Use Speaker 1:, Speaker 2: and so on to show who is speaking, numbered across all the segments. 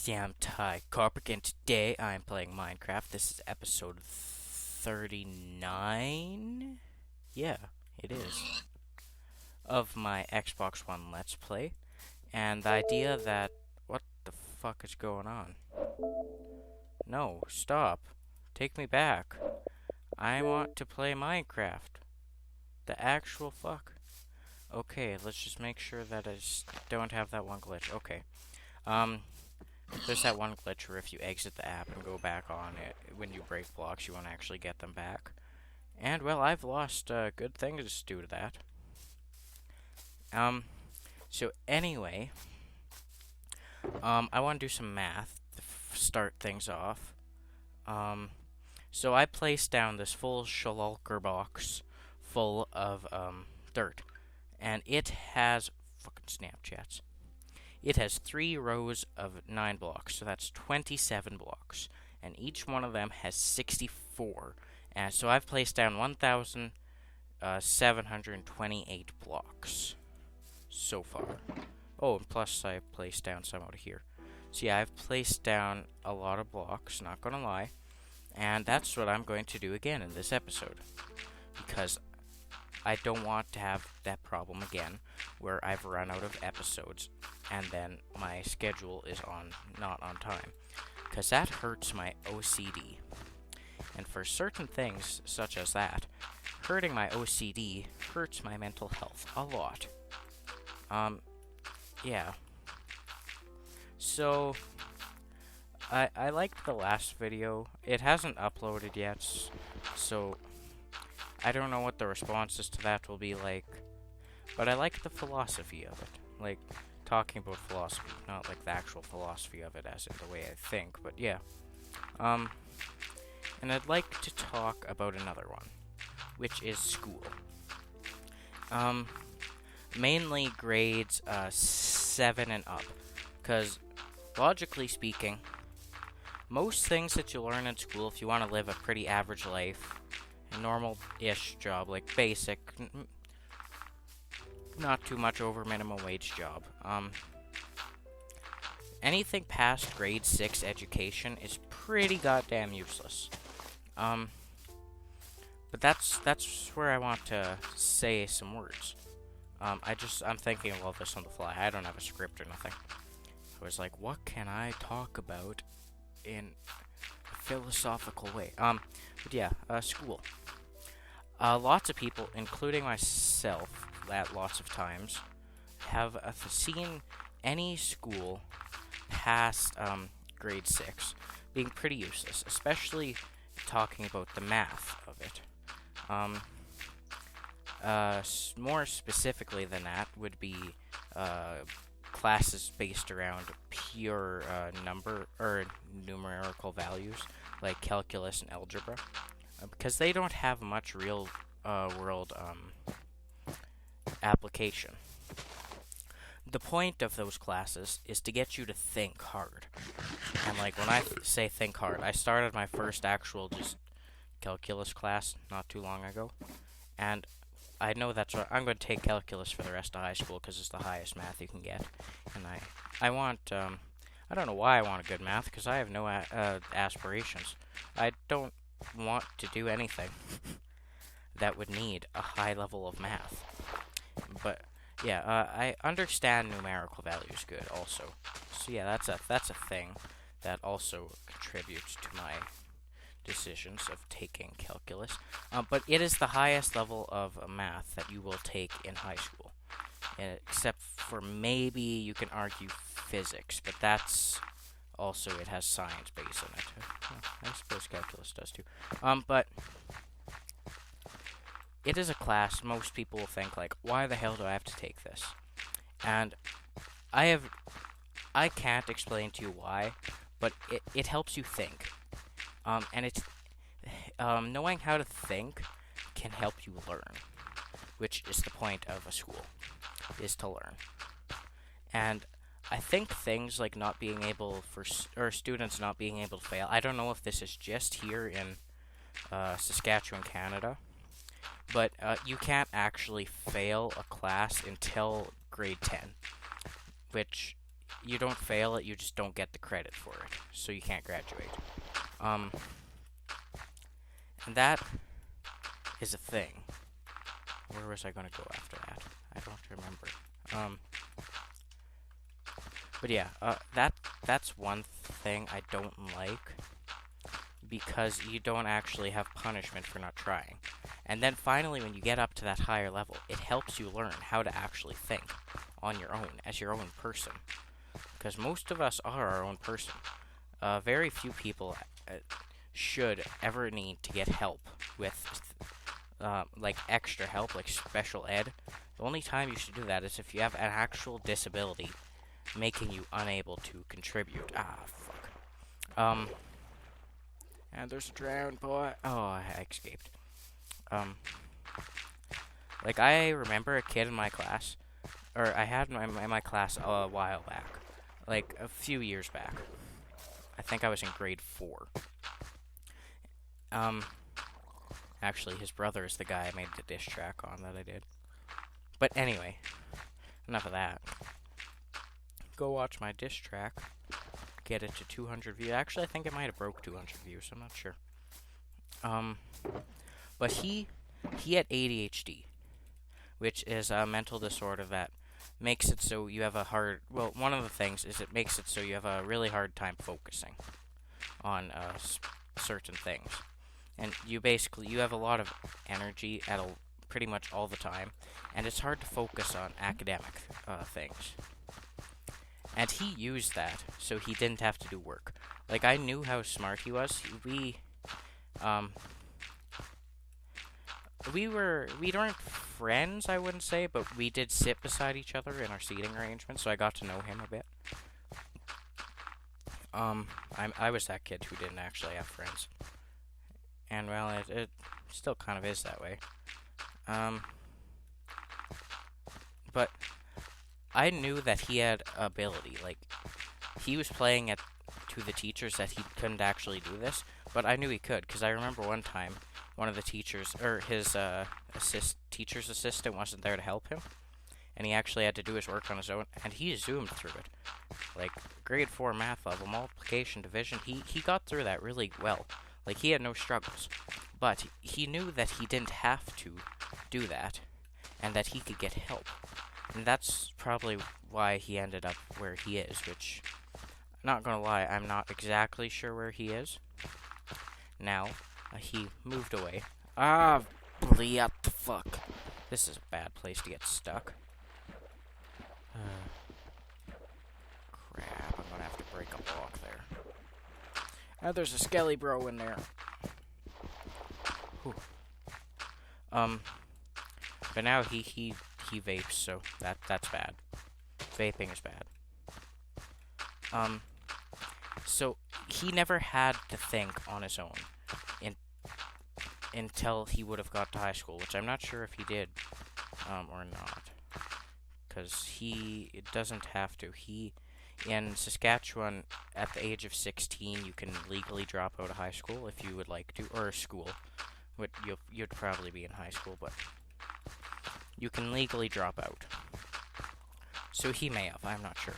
Speaker 1: I'm Ty Carpick, and today I'm playing Minecraft. This is episode 39? Yeah, it is. Of my Xbox One Let's Play. And the idea that. What the fuck is going on? No, stop. Take me back. I want to play Minecraft. The actual fuck. Okay, let's just make sure that I don't have that one glitch. Okay. There's that one glitch where if you exit the app and go back on it, when you break blocks, you won't actually get them back. And, well, I've lost good things due to that. So anyway, I want to do some math to start things off. So I placed down this full shulker box full of, dirt. And it has, fucking Snapchats. It has 3 rows of 9 blocks, so that's 27 blocks. And each one of them has 64. And so I've placed down 1,728 blocks so far. Oh, and plus I placed down some out here. So yeah, I've placed down a lot of blocks, not gonna lie. And that's what I'm going to do again in this episode. Because I don't want to have that problem again, where I've run out of episodes, and then my schedule is not on time. Because that hurts my OCD. And for certain things, such as that, hurting my OCD hurts my mental health a lot. Yeah. So, I liked the last video. It hasn't uploaded yet, so I don't know what the responses to that will be like, but I like the philosophy of it. Like, talking about philosophy, not like the actual philosophy of it as in the way I think, but yeah. And I'd like to talk about another one, which is school. Mainly grades 7 and up, because logically speaking, most things that you learn in school, if you want to live a pretty average life, a normal-ish job, like basic, not too much over minimum wage job. Anything past grade 6 education is pretty goddamn useless. But that's where I want to say some words. I'm thinking of all this on the fly. I don't have a script or nothing. I was like, what can I talk about in a philosophical way? But yeah, school. Lots of people, including myself, at lots of times, have seen any school past grade 6 being pretty useless, especially talking about the math of it. More specifically than that would be classes based around pure number or numerical values, like calculus and algebra. Because they don't have much real world application. The point of those classes is to get you to think hard. And like when I say think hard, I started my first actual just calculus class not too long ago. And I know that's what I'm going to take calculus for the rest of high school because it's the highest math you can get. And I want, I don't know why I want a good math because I have no aspirations. I don't want to do anything that would need a high level of math. But yeah, I understand numerical values good also. So yeah, that's a thing that also contributes to my decisions of taking calculus. But it is the highest level of math that you will take in high school. Except for maybe you can argue physics, but that's also, it has science base in it. I suppose calculus does too. But it is a class most people will think like, why the hell do I have to take this? And I can't explain to you why, but it helps you think. And it's knowing how to think can help you learn, which is the point of a school, is to learn. And I think things like not being able or students not being able to fail. I don't know if this is just here in Saskatchewan, Canada, but you can't actually fail a class until grade 10, which you don't fail it, you just don't get the credit for it, so you can't graduate. And that is a thing. Where was I going to go after that? I don't remember. But yeah, that's one thing I don't like, because you don't actually have punishment for not trying. And then finally, when you get up to that higher level, it helps you learn how to actually think on your own, as your own person. Because most of us are our own person. Very few people should ever need to get help with, like, extra help, like special ed. The only time you should do that is if you have an actual disability making you unable to contribute. Ah, fuck. And there's a drowned boy. Oh, I escaped. Like, I remember a kid in my class, or I had in my class a while back, like a few years back. I think I was in grade 4. Actually, his brother is the guy I made the diss track on that I did. But anyway, enough of that. Go watch my diss track. Get it to 200 views. Actually, I think it might have broke 200 views. I'm not sure. But he had ADHD, which is a mental disorder that makes it so you have a hard... Well, one of the things is it makes it so you have a really hard time focusing on certain things. And you have a lot of energy at pretty much all the time, and it's hard to focus on academic things. And he used that so he didn't have to do work. Like, I knew how smart he was. We weren't friends, I wouldn't say, but we did sit beside each other in our seating arrangement, so I got to know him a bit. I was that kid who didn't actually have friends. And, well, it still kind of is that way. But I knew that he had ability. Like, he was playing to the teachers that he couldn't actually do this, but I knew he could, because I remember one time one of the teachers, or his teacher's assistant wasn't there to help him, and he actually had to do his work on his own, and he zoomed through it. Like, grade 4 math level, multiplication, division, he got through that really well. Like, he had no struggles. But he knew that he didn't have to do that, and that he could get help. And that's probably why he ended up where he is, which, not gonna lie, I'm not exactly sure where he is. Now, he moved away. Ah, what the fuck. This is a bad place to get stuck. Crap, I'm gonna have to break a block there. Oh, there's a skelly bro in there. Whew. But now he vapes, so that's bad. Vaping is bad. So he never had to think on his own until he would have got to high school, which I'm not sure if he did or not, because he doesn't have to. In Saskatchewan, at the age of 16, you can legally drop out of high school if you would like to, or school. You'd probably be in high school, but you can legally drop out. So he may have, I'm not sure.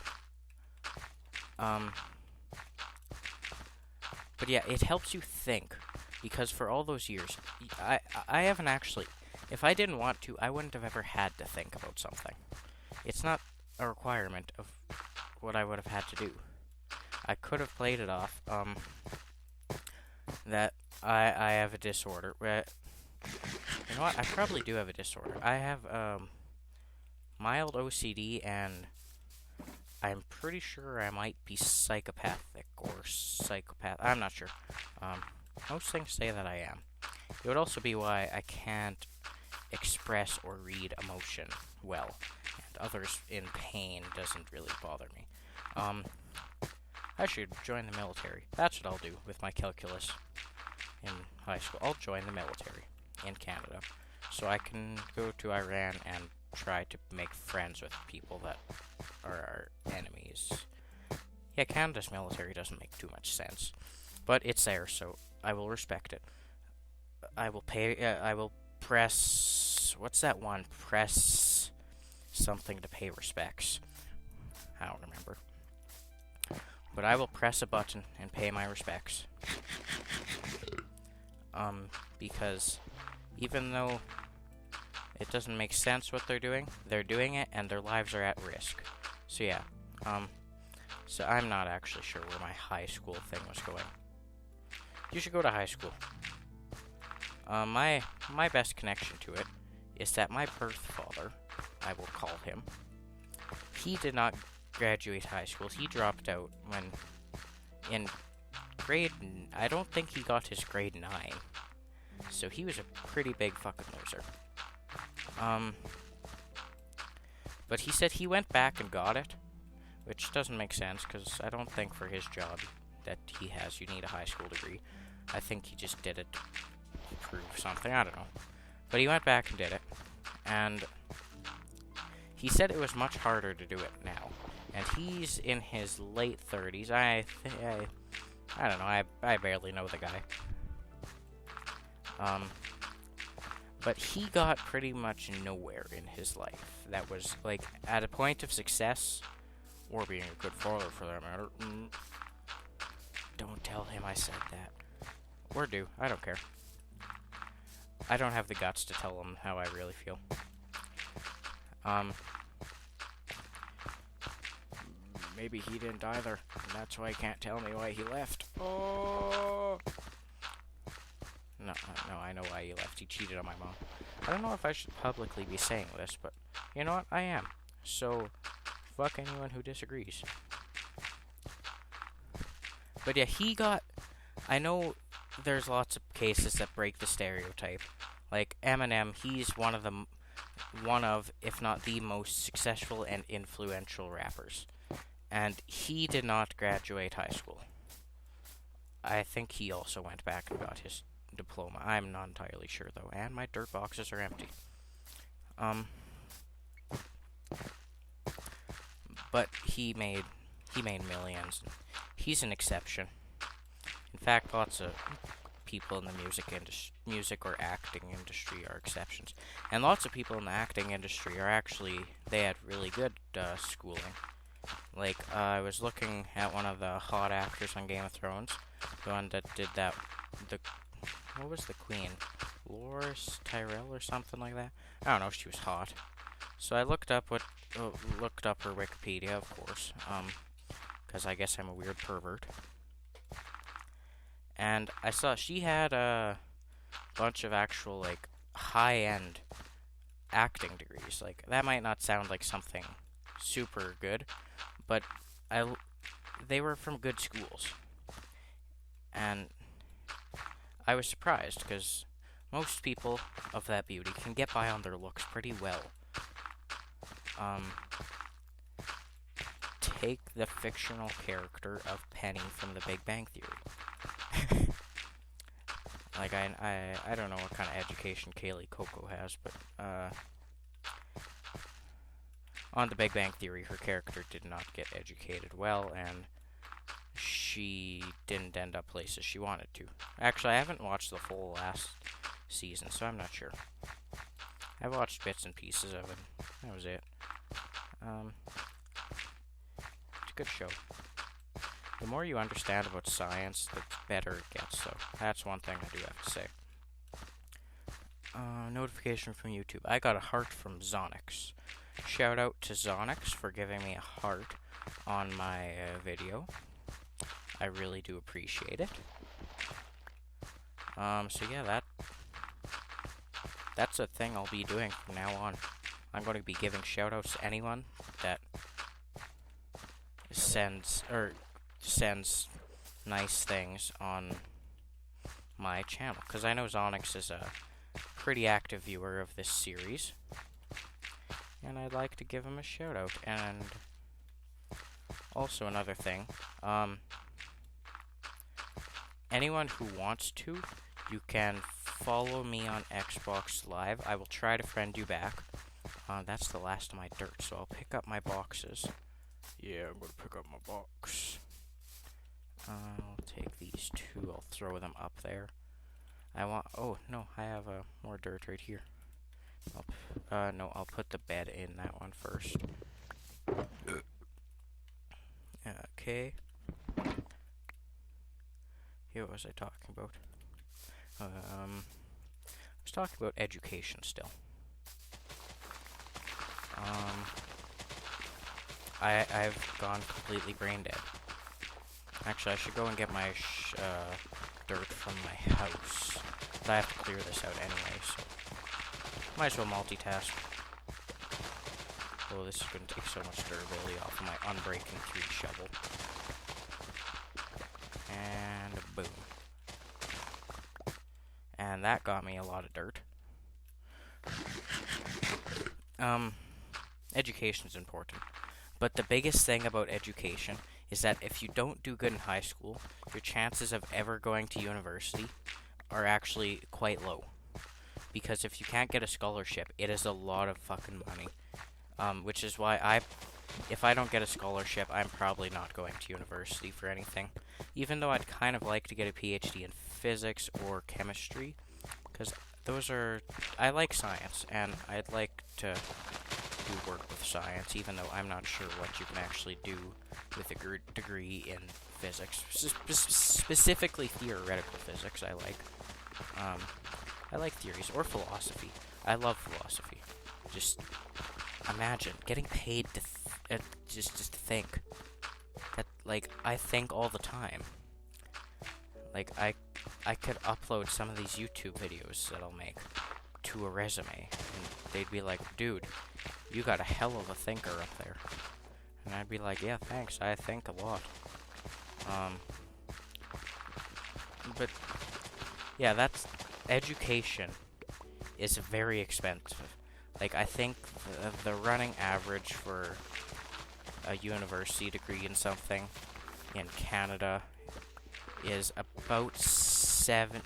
Speaker 1: But yeah, it helps you think, because for all those years, I haven't actually, if I didn't want to, I wouldn't have ever had to think about something. It's not a requirement of what I would have had to do. I could have played it off, that I have a disorder. You know what? I probably do have a disorder. I have mild OCD, and I'm pretty sure I might be psychopathic or psychopath. I'm not sure. Most things say that I am. It would also be why I can't express or read emotion well, and others in pain doesn't really bother me. I should join the military. That's what I'll do with my calculus in high school. I'll join the military in Canada, so I can go to Iran and try to make friends with people that are our enemies. Yeah, Canada's military doesn't make too much sense, but it's there, so I will respect it. I will press... What's that one? Press something to pay respects. I don't remember. But I will press a button and pay my respects. Because even though it doesn't make sense what they're doing it, and their lives are at risk. So yeah, so I'm not actually sure where my high school thing was going. You should go to high school. My best connection to it is that my birth father, I will call him, he did not graduate high school. He dropped out when in I don't think he got his grade 9. So he was a pretty big fucking loser. But he said he went back and got it, which doesn't make sense, because I don't think for his job that he has you need a high school degree. I think he just did it to prove something, I don't know. But he went back and did it, and he said it was much harder to do it now. And he's in his late 30s. I don't know, I barely know the guy. But he got pretty much nowhere in his life that was, like, at a point of success, or being a good father for that matter. Don't tell him I said that. Or do, I don't care. I don't have the guts to tell him how I really feel. Maybe he didn't either, and that's why he can't tell me why he left. Oh! No, I know why he left. He cheated on my mom. I don't know if I should publicly be saying this, but you know what? I am. So, fuck anyone who disagrees. But yeah, he got... I know there's lots of cases that break the stereotype. Like Eminem, he's one of, if not the most successful and influential rappers. And he did not graduate high school. I think he also went back and got his diploma. I'm not entirely sure though, and my dirt boxes are empty. But he made millions. He's an exception. In fact, lots of people in the music or acting industry are exceptions, and lots of people in the acting industry are actually they had really good schooling. Like I was looking at one of the hot actors on Game of Thrones, the one that did that. What was the queen? Loras Tyrell or something like that? I don't know. She was hot. So I looked up her Wikipedia, of course, because I guess I'm a weird pervert. And I saw she had a bunch of actual, like, high-end acting degrees. Like, that might not sound like something super good, but they were from good schools. And I was surprised, because most people of that beauty can get by on their looks pretty well. Take the fictional character of Penny from The Big Bang Theory. Like, I don't know what kind of education Kaylee Coco has, but, on The Big Bang Theory, her character did not get educated well, and she didn't end up places she wanted to. Actually, I haven't watched the full last season, so I'm not sure. I watched bits and pieces of it. That was it. It's a good show. The more you understand about science, the better it gets, so that's one thing I do have to say. Notification from YouTube. I got a heart from Zonix. Shout out to Zonix for giving me a heart on my video. I really do appreciate it. So yeah, that's a thing I'll be doing from now on. I'm going to be giving shoutouts to anyone that sends nice things on my channel, because I know Zonix is a pretty active viewer of this series, and I'd like to give him a shout out. And also another thing, anyone who wants to, you can follow me on Xbox Live. I will try to friend you back. That's the last of my dirt, so I'll pick up my boxes. Yeah, I'm gonna pick up my box. I'll take these two, I'll throw them up there. Oh, no, I have more dirt right here. No, I'll put the bed in that one first. Okay. Here, what was I talking about? I was talking about education still. I've gone completely brain dead. Actually, I should go and get my dirt from my house. But I have to clear this out anyway, so might as well multitask. Oh, this is going to take so much durability off of my unbreaking 3 shovel. And boom. And that got me a lot of dirt. Education's important. But the biggest thing about education is that if you don't do good in high school, your chances of ever going to university are actually quite low. Because if you can't get a scholarship, it is a lot of fucking money. Which is why if I don't get a scholarship, I'm probably not going to university for anything. Even though I'd kind of like to get a PhD in physics or chemistry, because I like science, and I'd like to do work with science, even though I'm not sure what you can actually do with a degree in physics. Specifically theoretical physics, I like. I like theories, or philosophy. I love philosophy. Just imagine getting paid to just to think. That, like, I think all the time. Like, I could upload some of these YouTube videos that I'll make to a resume, and they'd be like, dude, you got a hell of a thinker up there. And I'd be like, yeah, thanks, I think a lot. But, yeah, that's, education is very expensive. Like, I think the running average for a university degree in something in Canada is about 50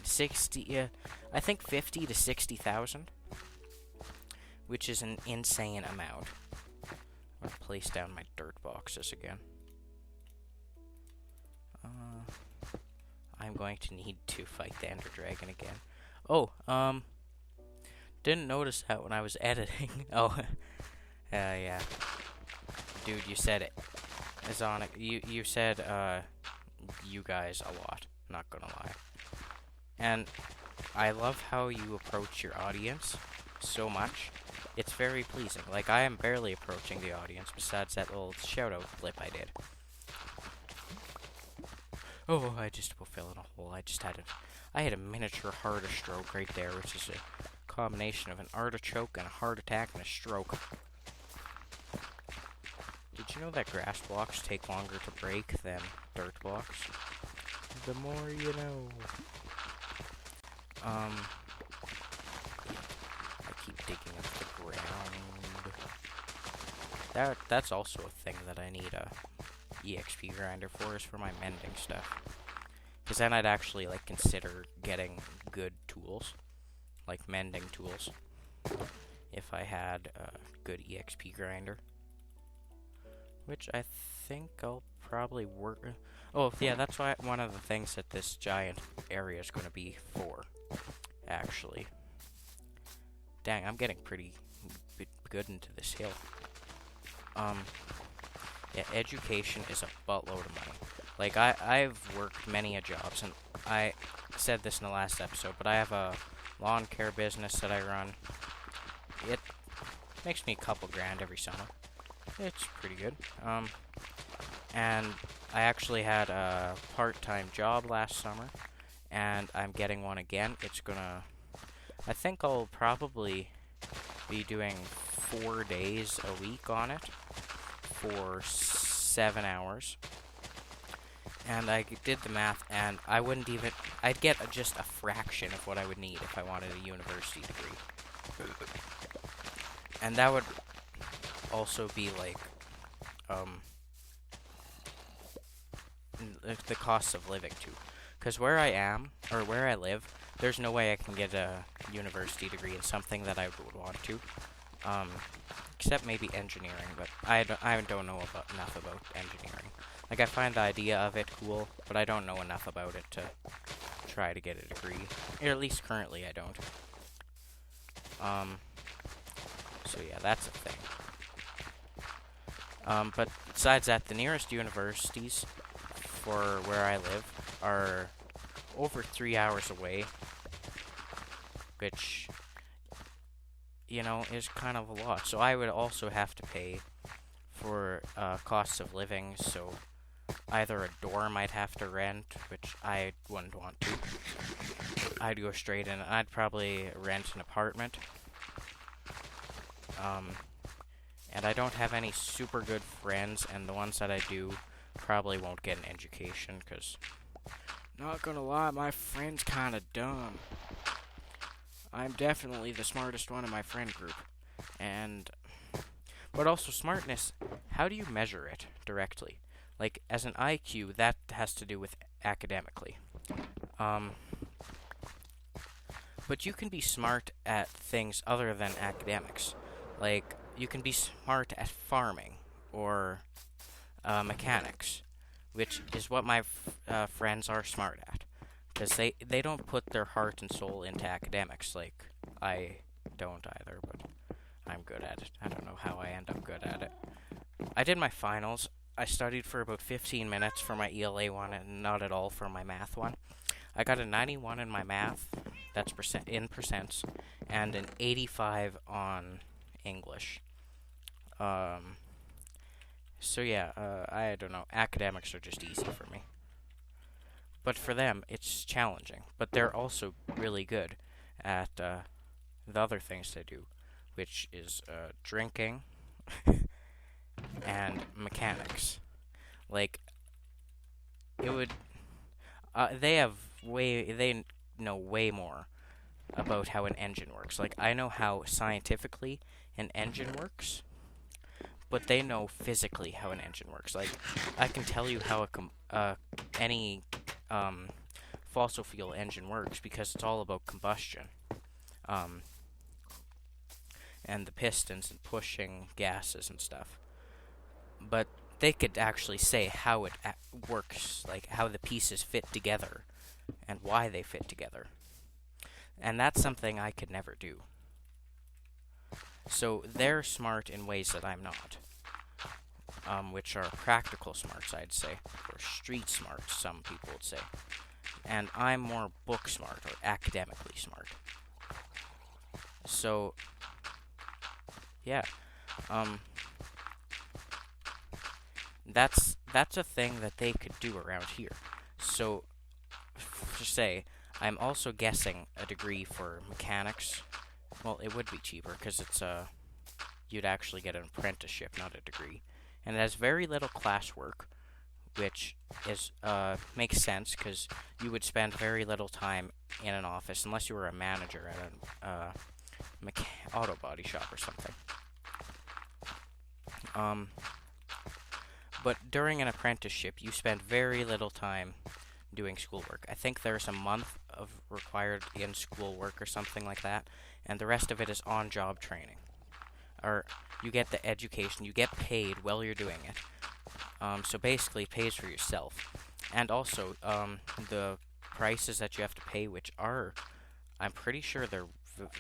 Speaker 1: to 60,000, which is an insane amount. I'm gonna place down my dirt boxes again. I'm going to need to fight the Ender Dragon again. Oh, didn't notice that when I was editing. Oh, yeah. Dude, you said it. Azonic, you said, you guys a lot. Not gonna lie. And I love how you approach your audience so much. It's very pleasing. Like, I am barely approaching the audience, besides that little shout-out clip I did. Oh, I just fell in a hole. I had a miniature heart stroke right there, which is a combination of an artichoke and a heart attack and a stroke. Did you know that grass blocks take longer to break than dirt blocks? The more you know. I keep digging up the ground. That's also a thing that I need a EXP grinder for, is for my mending stuff. Because then I'd actually, like, consider getting good tools. Like mending tools. If I had a good EXP grinder. Which I think I'll probably work. Oh, yeah, that's why one of the things that this giant area is going to be for, actually. Dang, I'm getting pretty good into this hill. Yeah, education is a buttload of money. Like, I've worked many a jobs, and I said this in the last episode, but I have a lawn care business that I run. It makes me a couple grand every summer. It's pretty good. And I actually had a part-time job last summer, and I'm getting one again. I think I'll probably be doing 4 days a week on it for 7 hours. And I did the math, and I'd get just a fraction of what I would need if I wanted a university degree. And that would also be like, the cost of living too. Because where I live, there's no way I can get a university degree in something that I would want to. Except maybe engineering, but I don't know enough about engineering. Like, I find the idea of it cool, but I don't know enough about it to try to get a degree. Or at least currently I don't. So yeah, that's a thing. But besides that, the nearest universities for where I live are over 3 hours away, which, you know, is kind of a lot. So I would also have to pay for costs of living, so either a dorm I'd have to rent, which I wouldn't want to. I'd go straight in. I'd probably rent an apartment. And I don't have any super good friends, and the ones that I do probably won't get an education, because, not gonna lie, my friend's kinda dumb. I'm definitely the smartest one in my friend group. But also smartness, how do you measure it directly? Like, as an IQ, that has to do with academically. But you can be smart at things other than academics. Like, you can be smart at farming or mechanics, which is what my friends are smart at. Because they don't put their heart and soul into academics like I don't either, but I'm good at it. I don't know how I end up good at it. I did my finals. I studied for about 15 minutes for my ELA one and not at all for my math one. I got a 91 in my math, that's in percents, and an 85 on English. So yeah, I don't know. Academics are just easy for me. But for them, it's challenging. But they're also really good at the other things they do, which is drinking and mechanics. Like, it would. They know way more about how an engine works. Like, I know how scientifically an engine works, but they know physically how an engine works. Like, I can tell you how any fossil fuel engine works because it's all about combustion. And the pistons and pushing gases and stuff. But they could actually say how it works, like how the pieces fit together and why they fit together. And that's something I could never do. So they're smart in ways that I'm not, which are practical smarts, I'd say, or street smarts, some people would say. And I'm more book smart or academically smart. So, yeah. That's a thing that they could do around here. So, to say, I'm also guessing a degree for mechanics. Well, it would be cheaper because it's you'd actually get an apprenticeship, not a degree, and it has very little classwork, which is makes sense because you would spend very little time in an office unless you were a manager at an auto body shop or something. But during an apprenticeship, you spend very little time doing schoolwork. I think there's a month of required in schoolwork or something like that, and the rest of it is on-job training. Or you get the education, you get paid while you're doing it. So basically, it pays for yourself. And also, the prices that you have to pay, which are, I'm pretty sure they're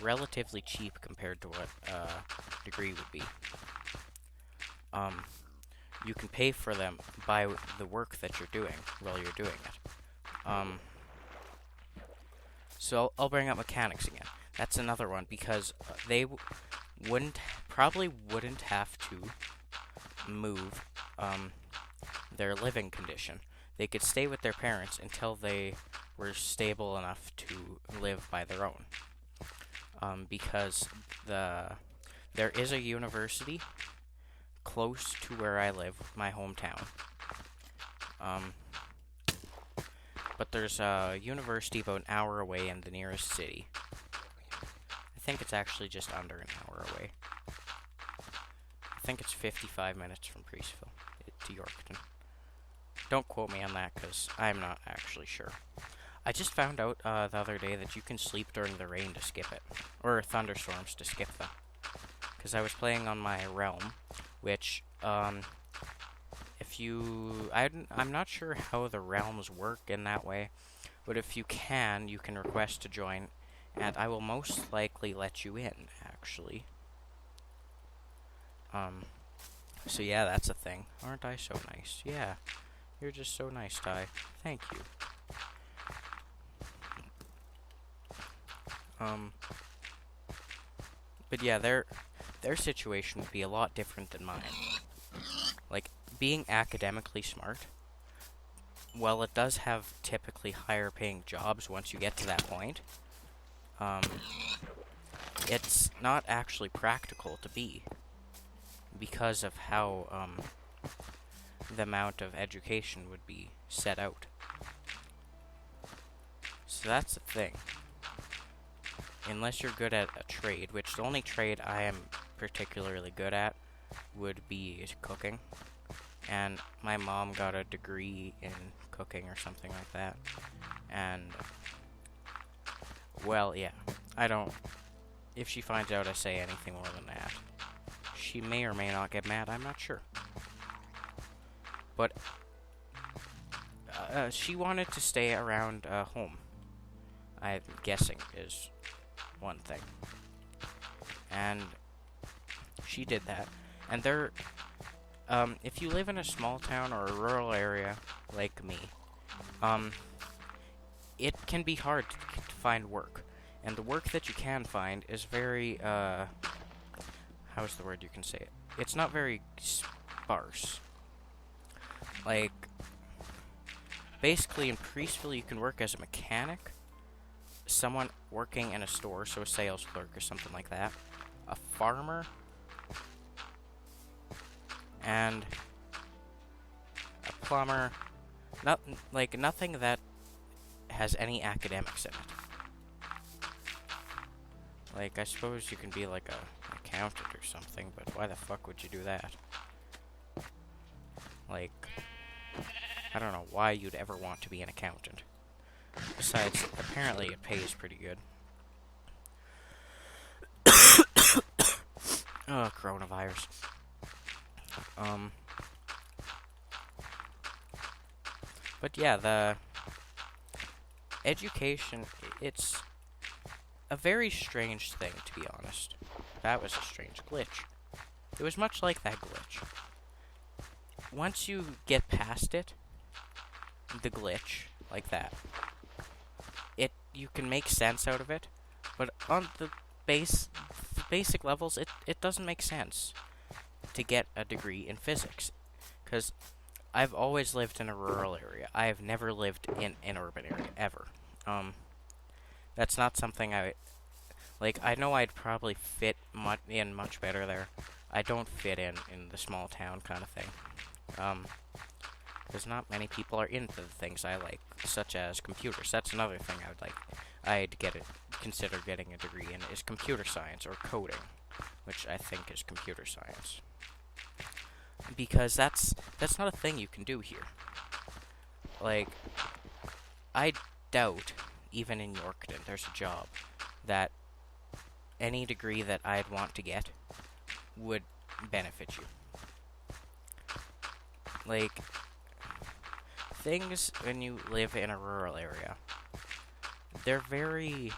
Speaker 1: relatively cheap compared to what a degree would be. You can pay for them by the work that you're doing while you're doing it. So I'll bring up mechanics again. That's another one because they probably wouldn't have to move their living condition. They could stay with their parents until they were stable enough to live by their own. Because there is a university close to where I live, my hometown. But there's a university about an hour away in the nearest city. I think it's actually just under an hour away. I think it's 55 minutes from Priestville to Yorkton. Don't quote me on that, because I'm not actually sure. I just found out the other day that you can sleep during the rain to skip it. Or thunderstorms to skip them. Because I was playing on my Realm, which, if you... I'm not sure how the realms work in that way, but if you can request to join, and I will most likely let you in, actually. So yeah, that's a thing. Aren't I so nice? Yeah. You're just so nice, Ty. Thank you. Um, but yeah, their situation would be a lot different than mine. Like, being academically smart, while it does have typically higher paying jobs once you get to that point, um, it's not actually practical to be because of how the amount of education would be set out. So that's the thing. Unless you're good at a trade, which the only trade I am particularly good at would be cooking. And my mom got a degree in cooking or something like that. And, well, yeah. I don't... If she finds out I say anything more than that, she may or may not get mad, I'm not sure. But, she wanted to stay around home, I'm guessing, is one thing. And she did that. And there, if you live in a small town or a rural area like me, it can be hard to find work. And the work that you can find is very, how's the word you can say it? It's not very sparse. Like, basically in Priestville you can work as a mechanic, someone working in a store, so a sales clerk or something like that, a farmer, and a plumber. Nothing that has any academics in it. Like, I suppose you can be like a accountant or something, but why the fuck would you do that? Like, I don't know why you'd ever want to be an accountant. Besides, apparently it pays pretty good. Oh, coronavirus. But yeah, the education, it's a very strange thing, to be honest. That was a strange glitch. It was much like that glitch. Once you get past it, the glitch, like that, you can make sense out of it, but on the basic levels, it doesn't make sense to get a degree in physics, because I've always lived in a rural area. I have never lived in an urban area, ever. That's not something I know I'd probably fit in much better there. I don't fit in the small town kind of thing. Because not many people are into the things I like, such as computers. That's another thing I'd consider getting a degree in, is computer science or coding, which I think is computer science. Because that's not a thing you can do here. Like, I doubt, even in Yorkton, there's a job that any degree that I'd want to get would benefit you. Like, things when you live in a rural area, they're very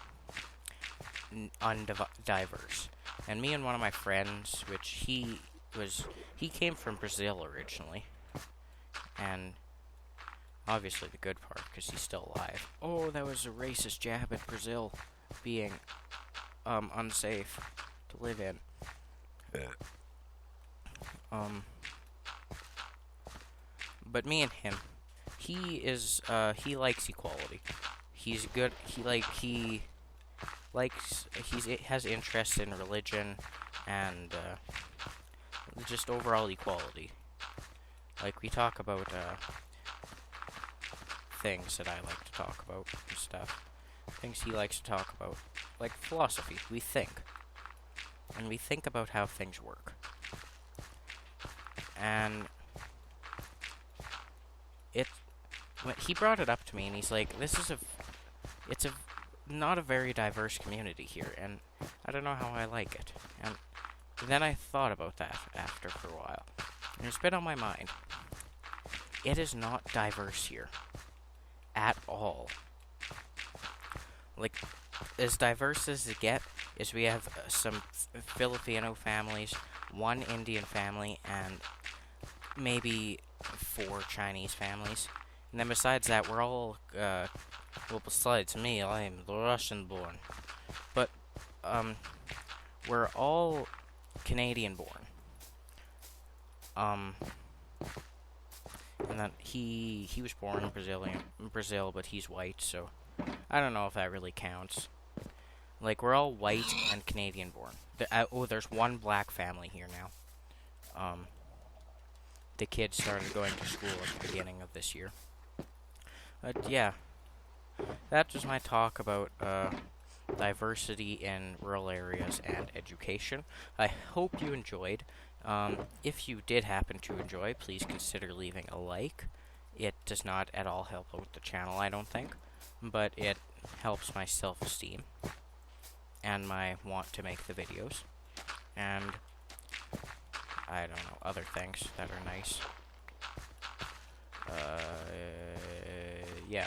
Speaker 1: undiverse. And me and one of my friends, which he came from Brazil originally, and obviously the good part, because he's still alive. Oh, that was a racist jab at Brazil being unsafe to live in. But me and him, he likes equality. He's good. He has interest in religion and just overall equality. Like, we talk about things that I like to talk about and stuff. Things he likes to talk about, like philosophy. We think, and we think about how things work. And when he brought it up to me, and he's like, it's not a very diverse community here, and I don't know how I like it. And then I thought about that after for a while, and it's been on my mind. It is not diverse here at all. Like, as diverse as it get is we have some Filipino families, one Indian family, and maybe 4 Chinese families. And then besides that, we're all, well, besides me, I am the Russian-born. But, we're all Canadian born. And then he was born in Brazil, but he's white, so I don't know if that really counts. Like, we're all white and Canadian born. There's one black family here now. The kids started going to school at the beginning of this year. But yeah, that was my talk about diversity in rural areas and education. I hope you enjoyed. If you did happen to enjoy, please consider leaving a like. It does not at all help out the channel, I don't think, but it helps my self-esteem and my want to make the videos, and I don't know, other things that are nice. Yeah.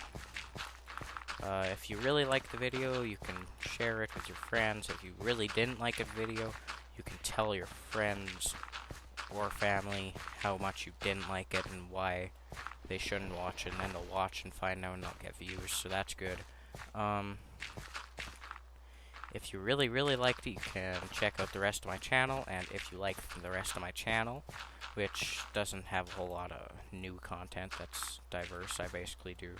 Speaker 1: If you really liked the video, you can share it with your friends. If you really didn't like a video, you can tell your friends or family how much you didn't like it and why they shouldn't watch it, and then they'll watch and find out and they'll get views, so that's good. If you really, really liked it, you can check out the rest of my channel, and if you like the rest of my channel, which doesn't have a whole lot of new content that's diverse, I basically do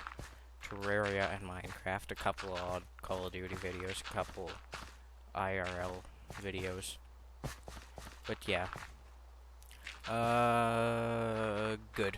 Speaker 1: Terraria and Minecraft, a couple of Call of Duty videos, a couple IRL videos. But yeah. Good.